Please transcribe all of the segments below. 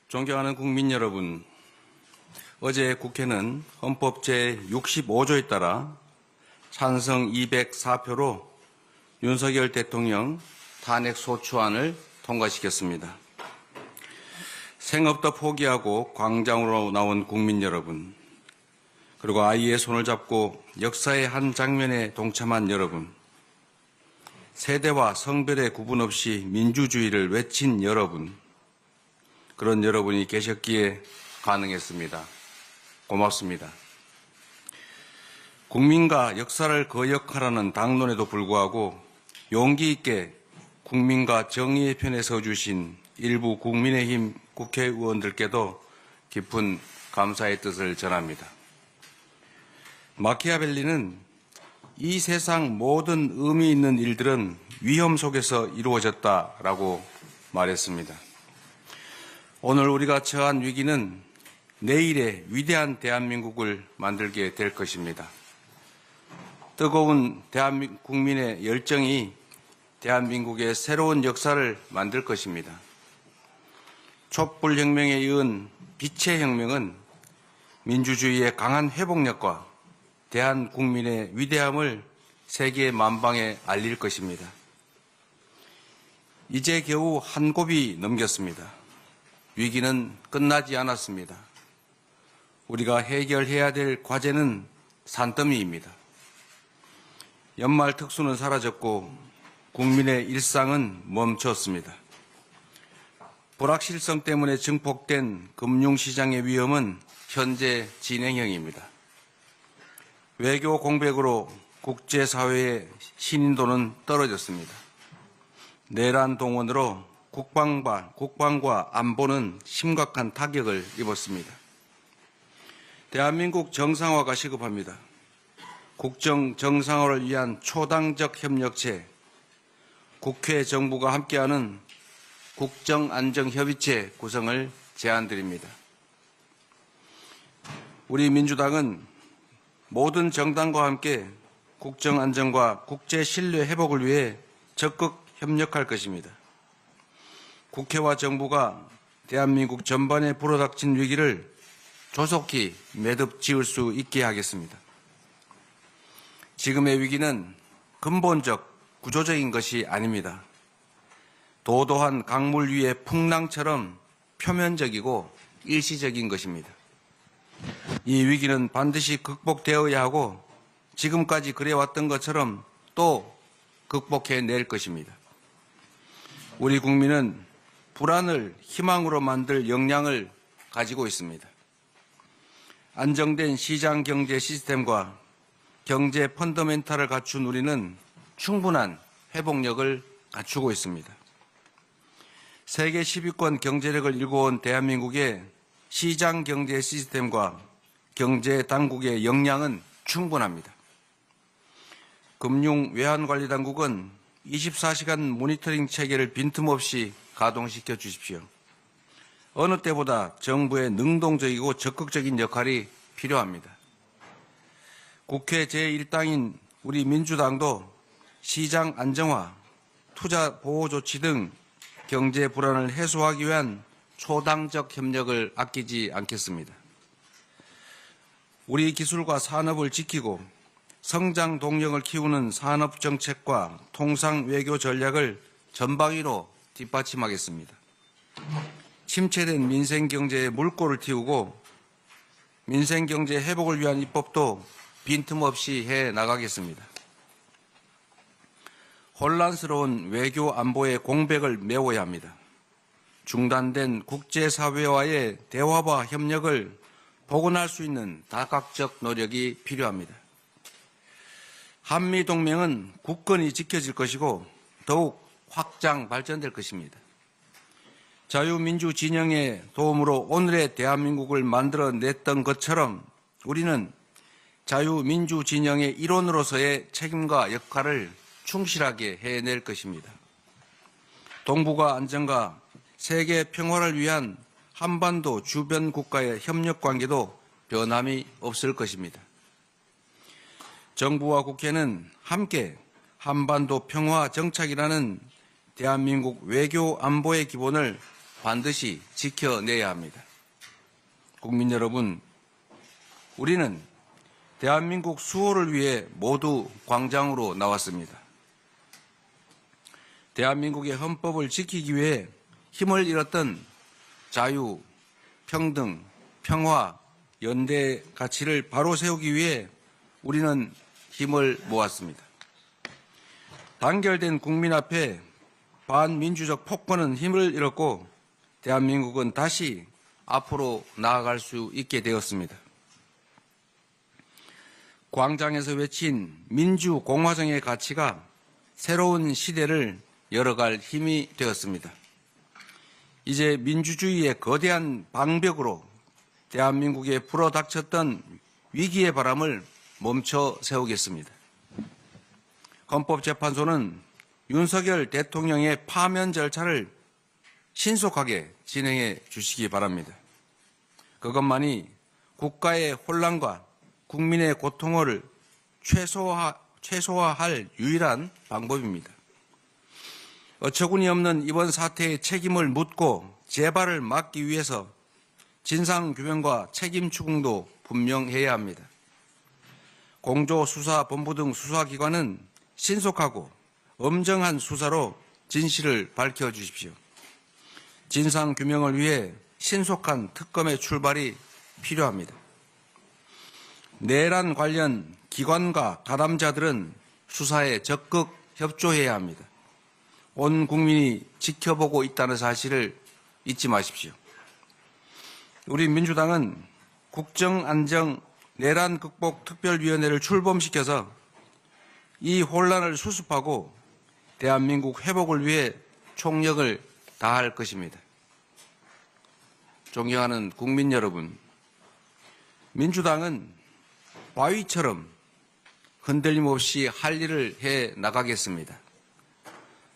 존경하는 국민 여러분, 어제 국회는 헌법 제65조에 따라 찬성 204표로 윤석열 대통령 탄핵소추안을 통과시켰습니다. 생업도 포기하고 광장으로 나온 국민 여러분, 그리고 아이의 손을 잡고 역사의 한 장면에 동참한 여러분, 세대와 성별의 구분 없이 민주주의를 외친 여러분, 그런 여러분이 계셨기에 가능했습니다. 고맙습니다. 국민과 역사를 거역하라는 당론에도 불구하고 용기 있게 국민과 정의의 편에 서주신 일부 국민의힘 국회의원들께도 깊은 감사의 뜻을 전합니다. 마키아벨리는 이 세상 모든 의미 있는 일들은 위험 속에서 이루어졌다라고 말했습니다. 오늘 우리가 처한 위기는 내일의 위대한 대한민국을 만들게 될 것입니다. 뜨거운 국민의 열정이 대한민국의 새로운 역사를 만들 것입니다. 촛불혁명에 이은 빛의 혁명은 민주주의의 강한 회복력과 대한국민의 위대함을 세계 만방에 알릴 것입니다. 이제 겨우 한 곱이 넘겼습니다. 위기는 끝나지 않았습니다. 우리가 해결해야 될 과제는 산더미입니다. 연말 특수는 사라졌고 국민의 일상은 멈췄습니다. 불확실성 때문에 증폭된 금융시장의 위험은 현재 진행형입니다. 외교 공백으로 국제사회의 신인도는 떨어졌습니다. 내란 동원으로 국방과 안보는 심각한 타격을 입었습니다. 대한민국 정상화가 시급합니다. 국정 정상화를 위한 초당적 협력체, 국회 정부가 함께하는 국정안정협의체 구성을 제안드립니다. 우리 민주당은 모든 정당과 함께 국정안정과 국제신뢰 회복을 위해 적극 협력할 것입니다. 국회와 정부가 대한민국 전반에 불어닥친 위기를 조속히 매듭 지을 수 있게 하겠습니다. 지금의 위기는 근본적, 구조적인 것이 아닙니다. 도도한 강물 위의 풍랑처럼 표면적이고 일시적인 것입니다. 이 위기는 반드시 극복되어야 하고 지금까지 그래왔던 것처럼 또 극복해낼 것입니다. 우리 국민은 불안을 희망으로 만들 역량을 가지고 있습니다. 안정된 시장 경제 시스템과 경제 펀더멘탈을 갖춘 우리는 충분한 회복력을 갖추고 있습니다. 세계 10위권 경제력을 일궈온 대한민국의 시장 경제 시스템과 경제 당국의 역량은 충분합니다. 금융 외환관리 당국은 24시간 모니터링 체계를 빈틈없이 가동시켜 주십시오. 어느 때보다 정부의 능동적이고 적극적인 역할이 필요합니다. 국회 제1당인 우리 민주당도 시장 안정화, 투자 보호 조치 등 경제 불안을 해소하기 위한 초당적 협력을 아끼지 않겠습니다. 우리 기술과 산업을 지키고 성장 동력을 키우는 산업 정책과 통상 외교 전략을 전방위로 뒷받침하겠습니다. 침체된 민생 경제에 물꼬를 틔우고 민생 경제 회복을 위한 입법도 빈틈없이 해 나가겠습니다. 혼란스러운 외교 안보의 공백을 메워야 합니다. 중단된 국제사회와의 대화와 협력을 복원할 수 있는 다각적 노력이 필요합니다. 한미동맹은 굳건히 지켜질 것이고 더욱 확장 발전될 것입니다. 자유민주 진영의 도움으로 오늘의 대한민국을 만들어냈던 것처럼 우리는 자유민주 진영의 일원으로서의 책임과 역할을 충실하게 해낼 것입니다. 동북아 안정과 세계 평화를 위한 한반도 주변 국가의 협력 관계도 변함이 없을 것입니다. 정부와 국회는 함께 한반도 평화 정착이라는 대한민국 외교 안보의 기본을 반드시 지켜내야 합니다. 국민 여러분, 우리는 대한민국 수호를 위해 모두 광장으로 나왔습니다. 대한민국의 헌법을 지키기 위해 힘을 잃었던 자유, 평등, 평화, 연대 가치를 바로 세우기 위해 우리는 힘을 모았습니다. 단결된 국민 앞에 반민주적 폭거는 힘을 잃었고 대한민국은 다시 앞으로 나아갈 수 있게 되었습니다. 광장에서 외친 민주공화정의 가치가 새로운 시대를 열어갈 힘이 되었습니다. 이제 민주주의의 거대한 방벽으로 대한민국에 불어닥쳤던 위기의 바람을 멈춰 세우겠습니다. 헌법재판소는 윤석열 대통령의 파면 절차를 신속하게 진행해 주시기 바랍니다. 그것만이 국가의 혼란과 국민의 고통을 최소화할 유일한 방법입니다. 어처구니 없는 이번 사태의 책임을 묻고 재발을 막기 위해서 진상규명과 책임 추궁도 분명해야 합니다. 공조수사본부 등 수사기관은 신속하고 엄정한 수사로 진실을 밝혀주십시오. 진상규명을 위해 신속한 특검의 출발이 필요합니다. 내란 관련 기관과 가담자들은 수사에 적극 협조해야 합니다. 온 국민이 지켜보고 있다는 사실을 잊지 마십시오. 우리 민주당은 국정안정 내란 극복 특별위원회를 출범시켜서 이 혼란을 수습하고 대한민국 회복을 위해 총력을 다할 것입니다. 존경하는 국민 여러분, 민주당은 바위처럼 흔들림 없이 할 일을 해 나가겠습니다.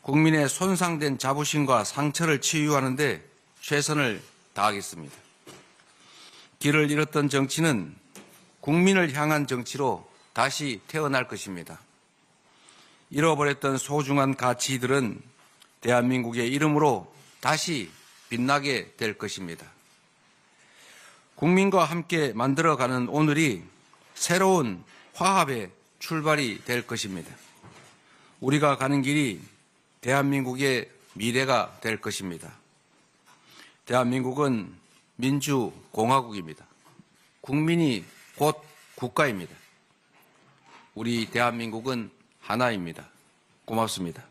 국민의 손상된 자부심과 상처를 치유하는 데 최선을 다하겠습니다. 길을 잃었던 정치는 국민을 향한 정치로 다시 태어날 것입니다. 잃어버렸던 소중한 가치들은 대한민국의 이름으로 다시 빛나게 될 것입니다. 국민과 함께 만들어가는 오늘이 새로운 화합의 출발이 될 것입니다. 우리가 가는 길이 대한민국의 미래가 될 것입니다. 대한민국은 민주공화국입니다. 국민이 곧 국가입니다. 우리 대한민국은 하나입니다. 고맙습니다.